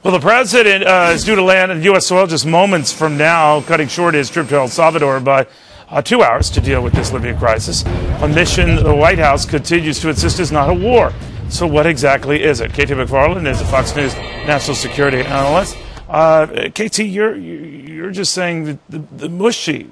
Well, the president is due to land in U.S. soil just moments from now, cutting short his trip to El Salvador by 2 hours to deal with this Libya crisis. A mission the White House continues to insist is not a war. So what exactly is it? KT McFarland is a Fox News national security analyst. KT, you're just saying that the mushy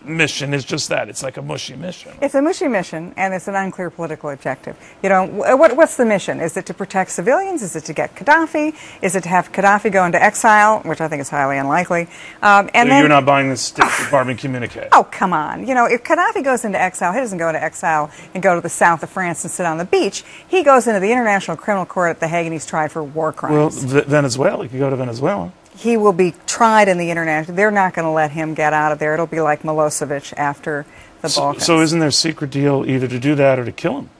mission is just that. It's like a mushy mission. It's a mushy mission, and it's an unclear political objective. You know, what's the mission? Is it to protect civilians? Is it to get Gaddafi? Is it to have Gaddafi go into exile, which I think is highly unlikely? And so you're not buying the State Department communique? Oh, come on. You know, if Gaddafi goes into exile, he doesn't go into exile and go to the south of France and sit on the beach. He goes into the International Criminal Court at The Hague, and he's tried for war crimes. Well, Venezuela. He could go to Venezuela. He will be tried in the international. They're not going to let him get out of there. It'll be like Milosevic after the Balkans. So isn't there a secret deal either to do that or to kill him?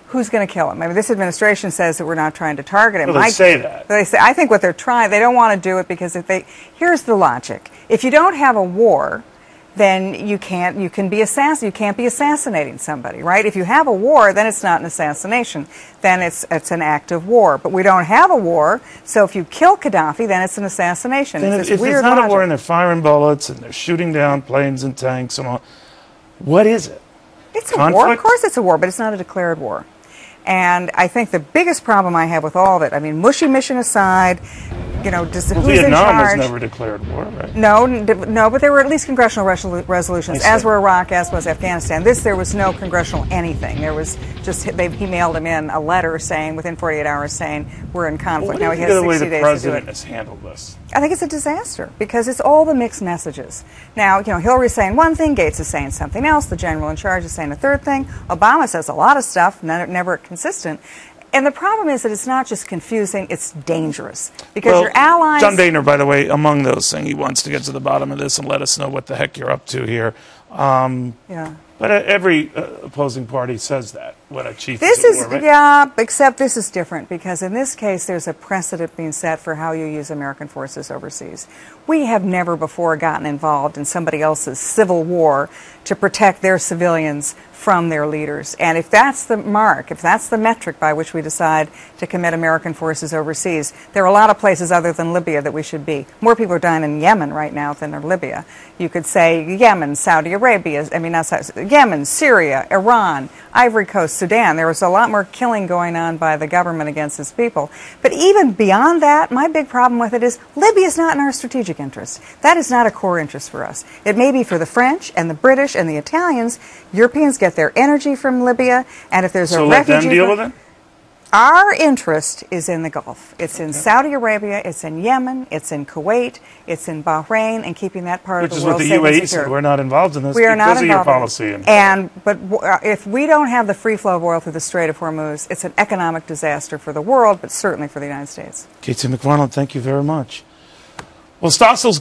Who's going to kill him? I mean, this administration says that we're not trying to target him. Well, they say that. They say, I think what they're trying, they don't want to do it because here's the logic. If you don't have a war, then you can't be assassinating somebody, right? If you have a war, then it's not an assassination. Then it's an act of war. But we don't have a war, so if you kill Gaddafi, then it's an assassination. If it's not a war and they're firing bullets and they're shooting down planes and tanks and all, what is it? It's a war. Of course it's a war, but it's not a declared war. And I think the biggest problem I have with all of it, I mean, mushy mission aside, you know, who's in charge? Vietnam was never declared war, right? No, but there were at least congressional resolutions, as were Iraq, as was Afghanistan. There was no congressional anything. There was just, he mailed him in a letter saying, within 48 hours, saying, we're in conflict. Well, now he has 60 days to do it. the way the president has handled this? I think it's a disaster because it's all the mixed messages. Now, you know, Hillary's saying one thing, Gates is saying something else, the general in charge is saying a third thing, Obama says a lot of stuff, never consistent. And the problem is that it's not just confusing, it's dangerous. Because your allies... John Boehner, by the way, among those things, he wants to get to the bottom of this and let us know what the heck you're up to here. Yeah. But every opposing party says that. What a chief this is at war, right? Yeah, except this is different because in this case there's a precedent being set for how you use American forces overseas. We have never before gotten involved in somebody else's civil war to protect their civilians from their leaders. And if that's the mark, if that's the metric by which we decide to commit American forces overseas, there are a lot of places other than Libya that we should be. More people are dying in Yemen right now than in Libya. You could say Yemen, Saudi Arabia, Yemen, Syria, Iran, Ivory Coast, Sudan. There was a lot more killing going on by the government against its people. But even beyond that, my big problem with it is Libya is not in our strategic interest. That is not a core interest for us. It may be for the French and the British and the Italians. Europeans get their energy from Libya, and if there's a refugee... So let them deal with it? Our interest is in the Gulf. It's in Saudi Arabia, it's in Yemen, it's in Kuwait, it's in Bahrain, and keeping that part of the world safe and secure. Which is what the UAE said. We're not involved in this because of your policy. But if we don't have the free flow of oil through the Strait of Hormuz, it's an economic disaster for the world, but certainly for the United States. KT McFarland, thank you very much. Well, Stossel's